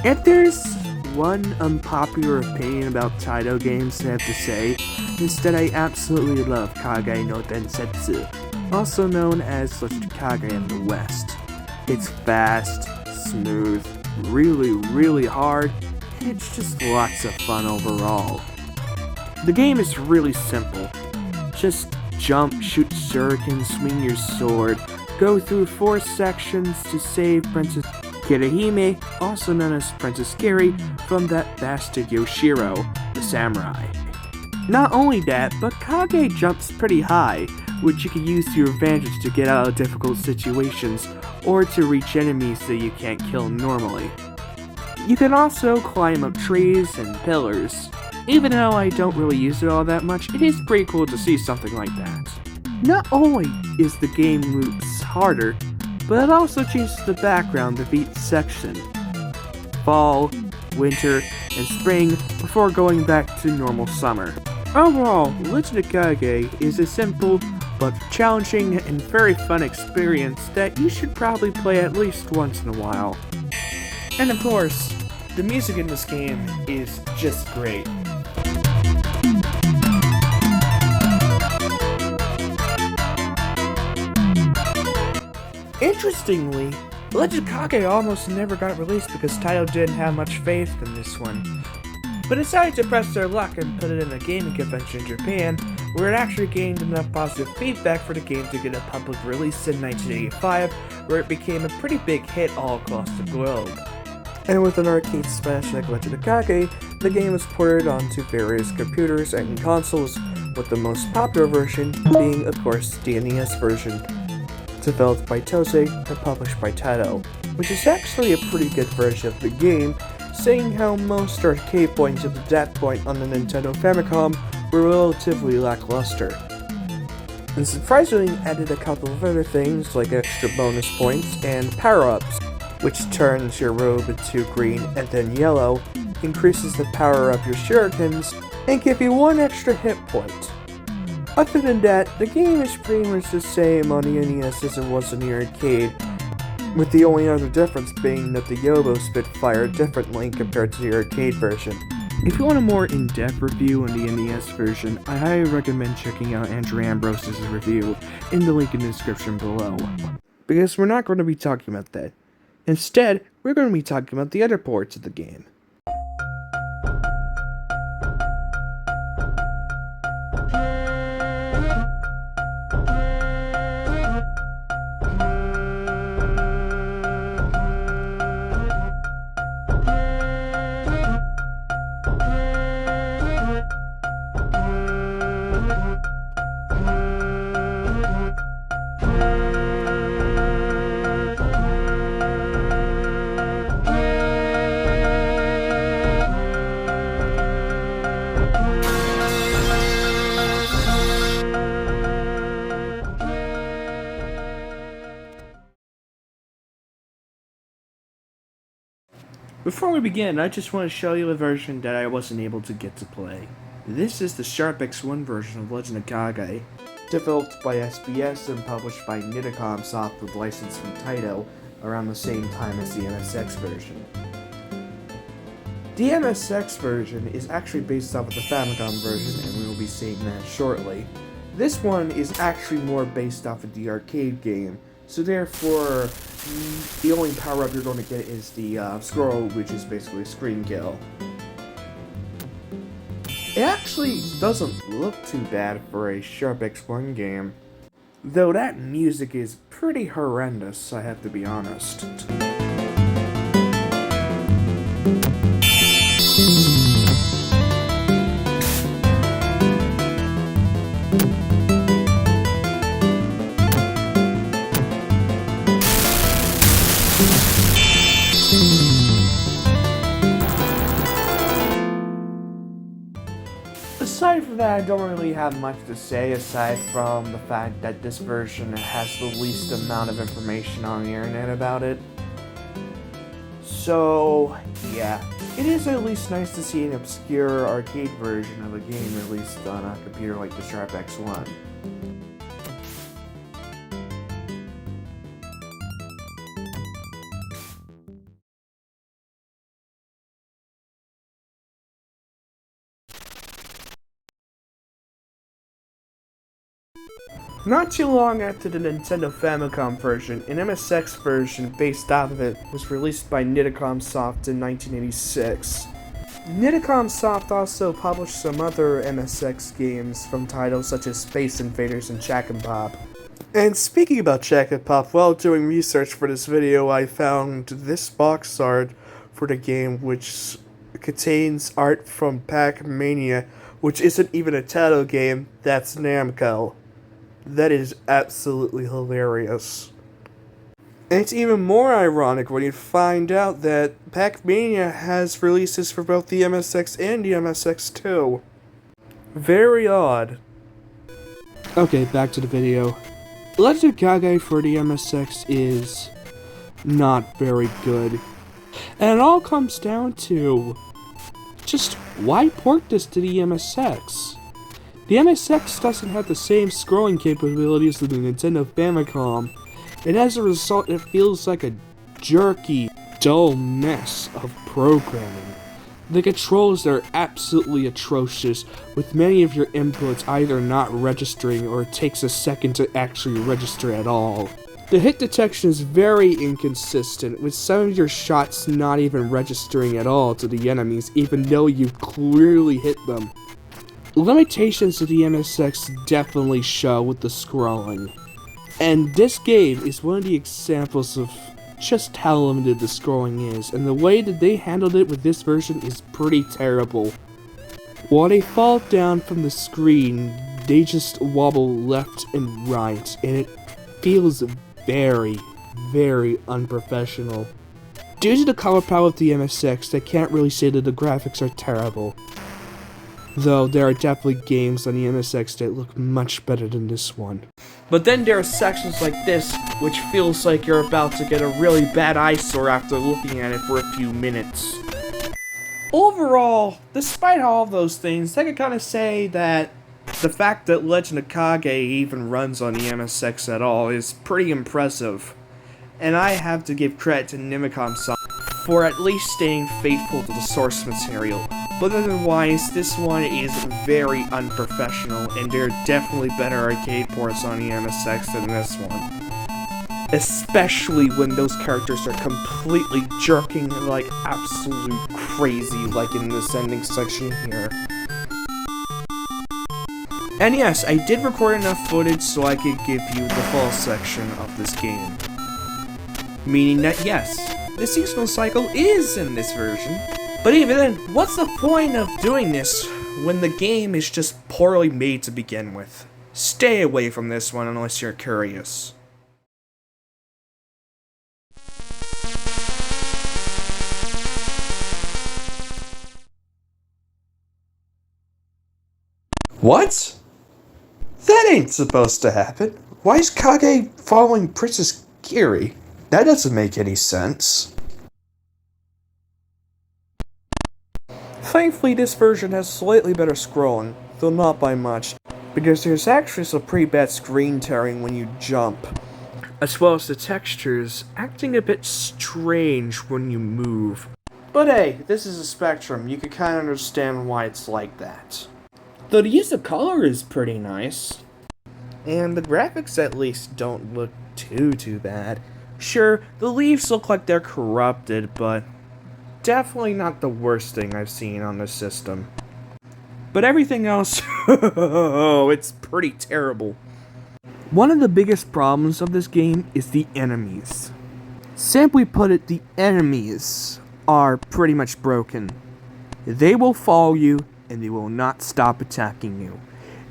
If there's one unpopular opinion about Taito games I have to say, is that I absolutely love Kage no Densetsu, also known as Legend of Kage in the West. It's fast, smooth, really hard, and it's just lots of fun overall. The game is really simple. Just jump, shoot shurikens, swing your sword, go through 4 sections to save Princess Kirihime, also known as Princess Kiri, from that bastard Yoshiro, the samurai. Not only that, but Kage jumps pretty high, which you can use to your advantage to get out of difficult situations, or to reach enemies that you can't kill normally. You can also climb up trees and pillars. Even though I don't really use it all that much, it is pretty cool to see something like that. Not only is the game loops harder, but it also changes the background of each section. Fall, winter, and spring before going back to normal summer. Overall, Legend of Kage is a simple but challenging and very fun experience that you should probably play at least once in a while. And of course, the music in this game is just great. Interestingly, Legend of Kage almost never got released because Taito didn't have much faith in this one, but decided to press their luck and put it in a gaming convention in Japan, where it actually gained enough positive feedback for the game to get a public release in 1985, where it became a pretty big hit all across the globe. And with an arcade smash like Legend of Kage, the game was ported onto various computers and consoles, with the most popular version being, of course, the NES version, developed by Tose and published by Taito, which is actually a pretty good version of the game, seeing how most arcade points up to that point on the Nintendo Famicom were relatively lackluster. And surprisingly added a couple of other things like extra bonus points and power-ups, which turns your robe into green and then yellow, increases the power of your shurikens, and give you 1 extra hit point. Other than that, the game is pretty much the same on the NES as it was in the arcade, with the only other difference being that the Yobo spit fire differently compared to the arcade version. If you want a more in-depth review on the NES version, I highly recommend checking out Andrew Ambrose's review in the link in the description below, because we're not going to be talking about that. Instead, we're going to be talking about the other ports of the game. Before we begin, I just want to show you a version that I wasn't able to get to play. This is the Sharp X1 version of Legend of Kage, developed by SBS and published by Nidacom Soft with license from Taito around the same time as the MSX version. The MSX version is actually based off of the Famicom version, and we will be seeing that shortly. This one is actually more based off of the arcade game, so therefore, the only power-up you're going to get is the scroll, which is basically a screen kill. It actually doesn't look too bad for a Sharp X1 game, though that music is pretty horrendous, I have to be honest. Aside from that, I don't really have much to say aside from the fact that this version has the least amount of information on the internet about it. So, yeah, it is at least nice to see an obscure arcade version of a game released on a computer like the Sharp X1. Not too long after the Nintendo Famicom version, an MSX version based off of it was released by Nidicom Soft in 1986. Nidicom Soft also published some other MSX games from titles such as Space Invaders and Jak and Pop. And speaking about Jak and Pop, while doing research for this video, I found this box art for the game, which contains art from Pac-Mania, which isn't even a Taito game, that's Namco. That is absolutely hilarious. And it's even more ironic when you find out that Pac-Mania has releases for both the MSX and the MSX2. Very odd. Okay, back to the video. Legend of Kage for the MSX is not very good. And it all comes down to just why port this to the MSX? The MSX doesn't have the same scrolling capabilities as the Nintendo Famicom, and as a result it feels like a jerky, dull mess of programming. The controls are absolutely atrocious, with many of your inputs either not registering or it takes a second to actually register at all. The hit detection is very inconsistent, with some of your shots not even registering at all to the enemies even though you clearly hit them. Limitations of the MSX definitely show with the scrolling. And this game is one of the examples of just how limited the scrolling is, and the way that they handled it with this version is pretty terrible. While they fall down from the screen, they just wobble left and right, and it feels very, very unprofessional. Due to the color palette of the MSX, I can't really say that the graphics are terrible. Though there are definitely games on the MSX that look much better than this one. But then there are sections like this, which feels like you're about to get a really bad eyesore after looking at it for a few minutes. Overall, despite all of those things, I can kind of say that the fact that Legend of Kage even runs on the MSX at all is pretty impressive. And I have to give credit to Nidicom Soft for at least staying faithful to the source material. But otherwise, this one is very unprofessional, and there are definitely better arcade ports on the MSX than this one. Especially when those characters are completely jerking like absolute crazy, like in this ending section here. And yes, I did record enough footage so I could give you the full section of this game. Meaning that yes, the seasonal cycle is in this version. But even then, what's the point of doing this when the game is just poorly made to begin with? Stay away from this one unless you're curious. What? That ain't supposed to happen. Why is Kage following Princess Kiri? That doesn't make any sense. Thankfully, this version has slightly better scrolling, though not by much, because there's actually some pretty bad screen tearing when you jump, as well as the textures acting a bit strange when you move. But hey, this is a Spectrum, you can kinda understand why it's like that. Though the use of color is pretty nice. And the graphics at least don't look too bad. Sure, the leaves look like they're corrupted, but definitely not the worst thing I've seen on the system. But everything else, it's pretty terrible. One of the biggest problems of this game is the enemies. Simply put it, the enemies are pretty much broken. They will follow you, and they will not stop attacking you,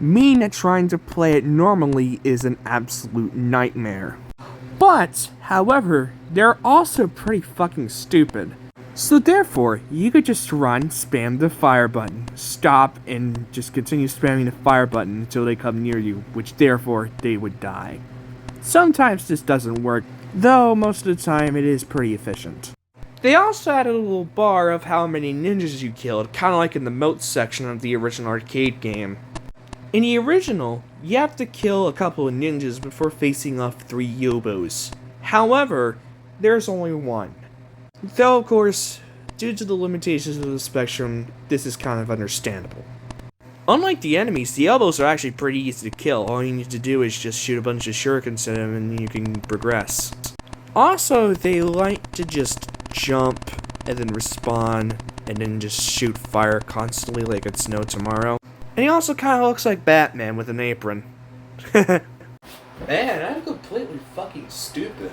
meaning that trying to play it normally is an absolute nightmare. But, however, they're also pretty fucking stupid. So therefore, you could just run, spam the fire button, stop, and just continue spamming the fire button until they come near you, which therefore, they would die. Sometimes this doesn't work, though most of the time it is pretty efficient. They also added a little bar of how many ninjas you killed, kinda like in the moat section of the original arcade game. In the original, you have to kill a couple of ninjas before facing off 3 Yobos. However, there's only one. Though, of course, due to the limitations of the Spectrum, this is kind of understandable. Unlike the enemies, the elbows are actually pretty easy to kill. All you need to do is just shoot a bunch of shurikens at them and you can progress. Also, they like to just jump and then respawn and then just shoot fire constantly like it's no tomorrow. And he also kind of looks like Batman with an apron. Man, I'm completely fucking stupid.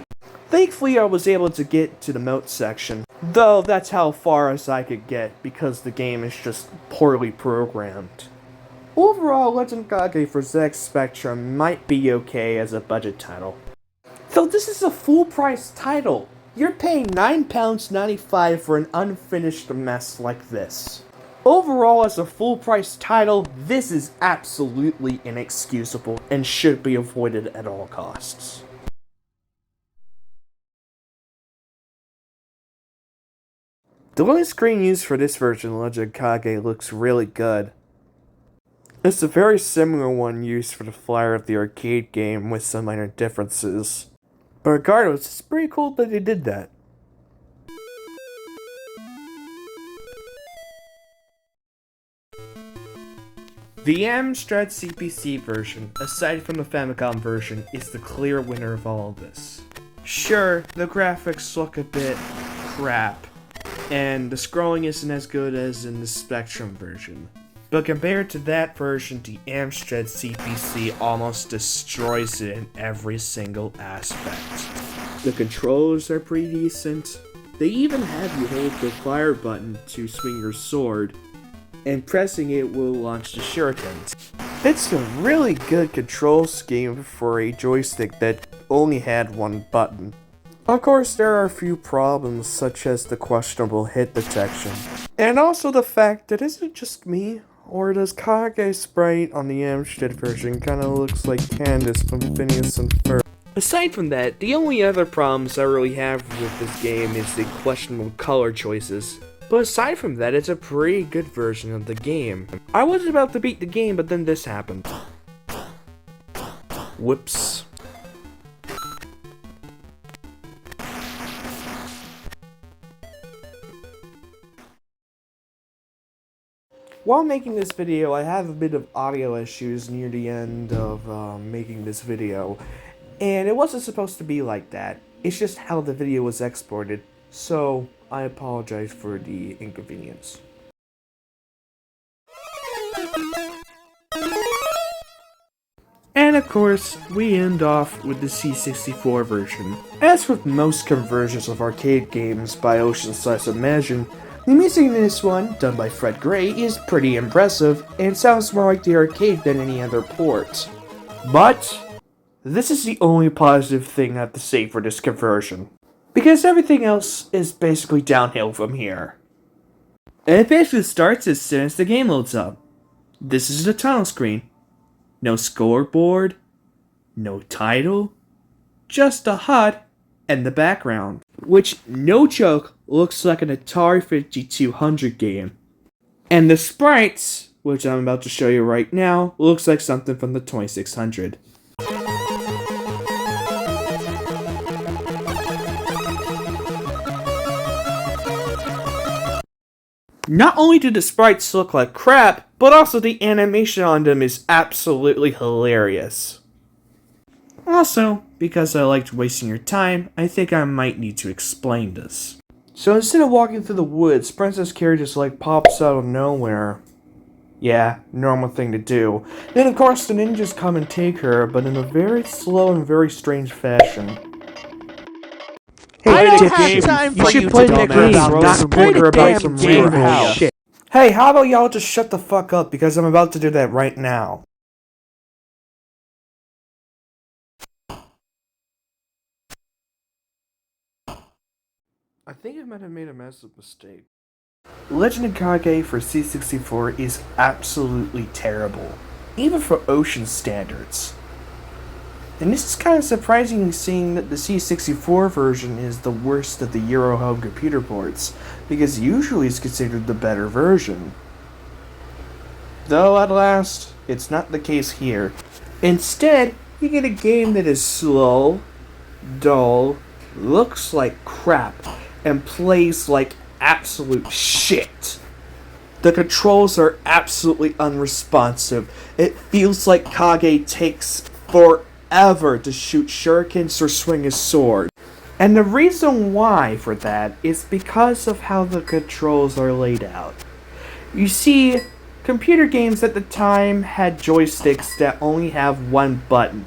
Thankfully, I was able to get to the moat section, though that's how far as I could get because the game is just poorly programmed. Overall, Legend of Kage for ZX Spectrum might be okay as a budget title. Though this is a full-price title. You're paying £9.95 for an unfinished mess like this. Overall, as a full-price title, this is absolutely inexcusable and should be avoided at all costs. The loading screen used for this version of Legend of Kage looks really good. It's a very similar one used for the flyer of the arcade game with some minor differences. But regardless, it's pretty cool that they did that. The Amstrad CPC version, aside from the Famicom version, is the clear winner of all of this. Sure, the graphics look a bit crap, and the scrolling isn't as good as in the Spectrum version. But compared to that version, the Amstrad CPC almost destroys it in every single aspect. The controls are pretty decent. They even have you hold the fire button to swing your sword, and pressing it will launch the shurikens. It's a really good control scheme for a joystick that only had one button. Of course, there are a few problems, such as the questionable hit detection. And also the fact that is it just me, or does Kage sprite on the Amstrad version kinda looks like Candace from Phineas and Ferb? Aside from that, the only other problems I really have with this game is the questionable color choices. But aside from that, it's a pretty good version of the game. I was about to beat the game, but then this happened. Whoops. While making this video, I have a bit of audio issues near the end of making this video. And it wasn't supposed to be like that. It's just how the video was exported. So, I apologize for the inconvenience. And of course, we end off with the C64 version. As with most conversions of arcade games by Ocean/Imagine, the music in this one, done by Fred Gray, is pretty impressive and sounds more like the arcade than any other port. But this is the only positive thing I have to say for this conversion, because everything else is basically downhill from here. And it basically starts as soon as the game loads up. This is the title screen. No scoreboard, no title, just a HUD and the background, which, no joke, looks like an Atari 5200 game. And the sprites, which I'm about to show you right now, looks like something from the 2600. Not only do the sprites look like crap, but also the animation on them is absolutely hilarious. Also, because I liked wasting your time, I think I might need to explain this. So instead of walking through the woods, Princess Carrie just pops out of nowhere. Yeah, normal thing to do. Then of course the ninjas come and take her, but in a very slow and very strange fashion. I don't have time for you play to the dumb game, about not this. play Play the about damn some game real now. shit. Hey, how about y'all just shut the fuck up, because I'm about to do that right now. I think I might have made a massive mistake. Legend of Kage for C64 is absolutely terrible, even for Ocean standards. And this is kind of surprising, seeing that the C64 version is the worst of the Euro home computer ports, because usually it's considered the better version. Though at last, it's not the case here. Instead, you get a game that is slow, dull, looks like crap, and plays like absolute shit. The controls are absolutely unresponsive. It feels like Kage takes forever to shoot shurikens or swing his sword. And the reason why for that is because of how the controls are laid out. You see, computer games at the time had joysticks that only have one button.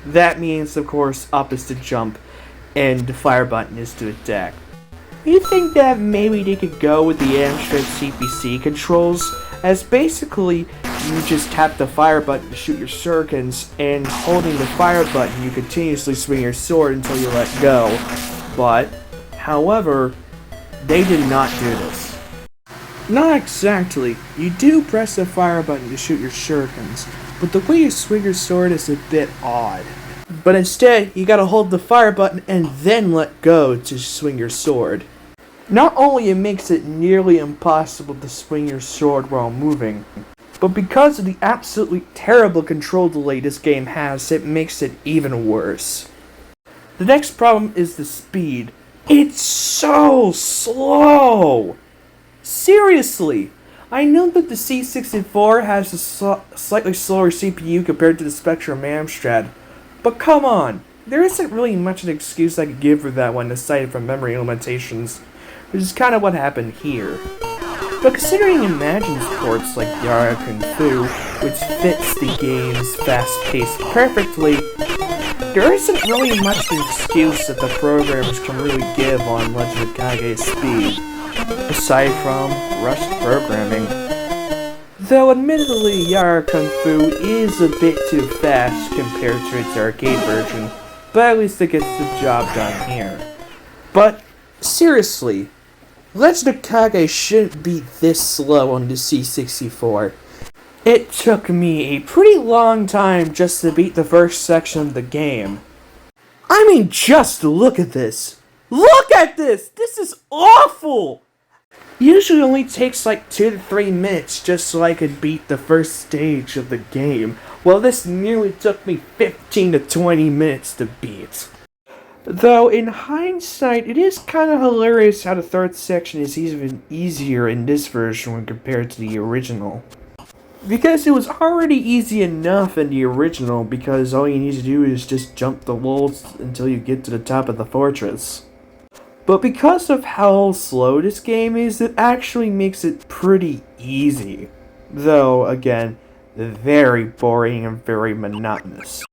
That means, of course, up is to jump, and the fire button is to attack. You think that maybe they could go with the Amstrad CPC controls, as basically you just tap the fire button to shoot your shurikens, and holding the fire button you continuously swing your sword until you let go. But, however, they did not do this. Not exactly. You do press the fire button to shoot your shurikens, but the way you swing your sword is a bit odd. But instead, you gotta hold the fire button and then let go to swing your sword. Not only it makes it nearly impossible to swing your sword while moving, but because of the absolutely terrible control delay this game has, it makes it even worse. The next problem is the speed. It's so slow! Seriously! I know that the C64 has a slightly slower CPU compared to the Spectrum Amstrad, but come on, there isn't really much of an excuse I could give for that one aside from memory limitations, which is kind of what happened here. But considering Imagine's ports like Yara Kung Fu, which fits the game's fast pace perfectly, there isn't really much of an excuse that the programmers can really give on Legend of Kage's speed, aside from rushed programming. Though admittedly Yara Kung Fu is a bit too fast compared to its arcade version, but at least it gets the job done here. But seriously, Legend of Kage shouldn't be this slow on the C64. It took me a pretty long time just to beat the first section of the game. I mean, just look at this! Look at this! This is awful! Usually only takes like 2 to 3 minutes just so I could beat the first stage of the game. Well, this nearly took me 15 to 20 minutes to beat. Though, in hindsight, it is kind of hilarious how the third section is even easier in this version when compared to the original. Because it was already easy enough in the original, because all you need to do is just jump the walls until you get to the top of the fortress. But because of how slow this game is, it actually makes it pretty easy. Though, again, very boring and very monotonous.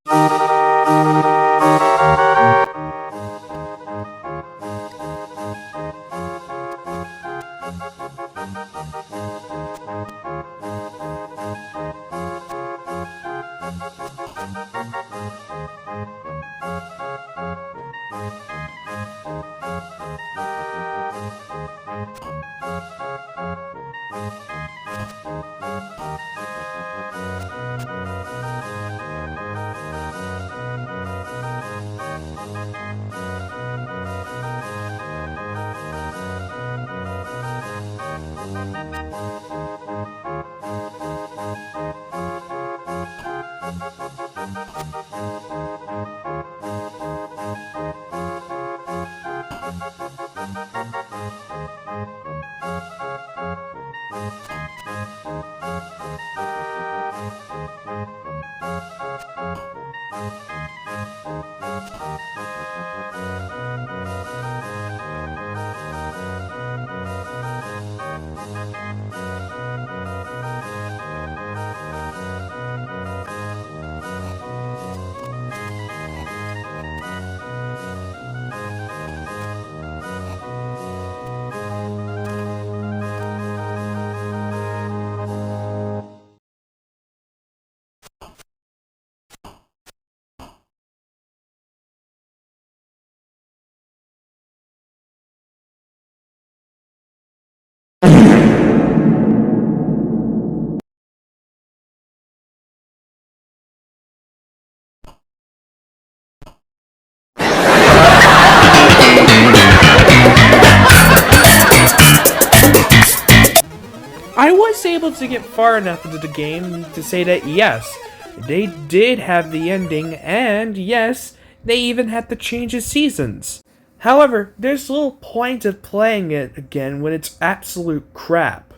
I was able to get far enough into the game to say that yes, they did have the ending, and yes, they even had to change the seasons. However, there's little point of playing it again when it's absolute crap.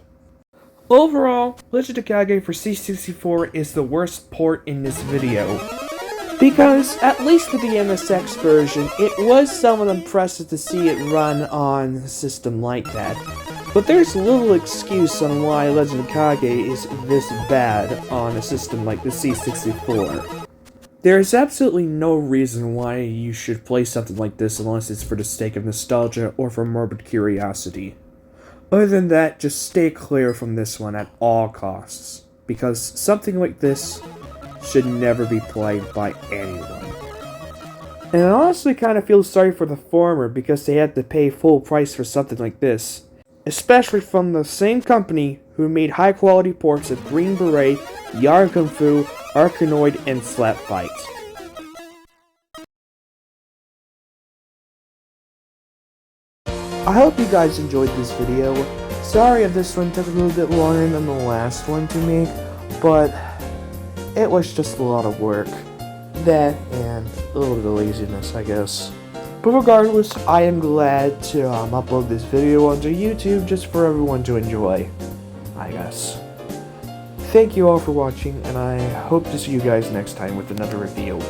Overall, Legend of Kage for C64 is the worst port in this video. Because, at least with the MSX version, it was somewhat impressive to see it run on a system like that. But there's little excuse on why Legend of Kage is this bad on a system like the C64. There is absolutely no reason why you should play something like this unless it's for the sake of nostalgia or for morbid curiosity. Other than that, just stay clear from this one at all costs, because something like this should never be played by anyone. And I honestly kind of feel sorry for the former because they had to pay full price for something like this, especially from the same company who made high quality ports of Green Beret, Yar Kung Fu, Arkanoid, and Slap Fight. I hope you guys enjoyed this video. Sorry if this one took a little bit longer than the last one to make, but it was just a lot of work. That and a little bit of laziness, I guess. But regardless, I am glad to upload this video onto YouTube just for everyone to enjoy, I guess. Thank you all for watching, and I hope to see you guys next time with another review.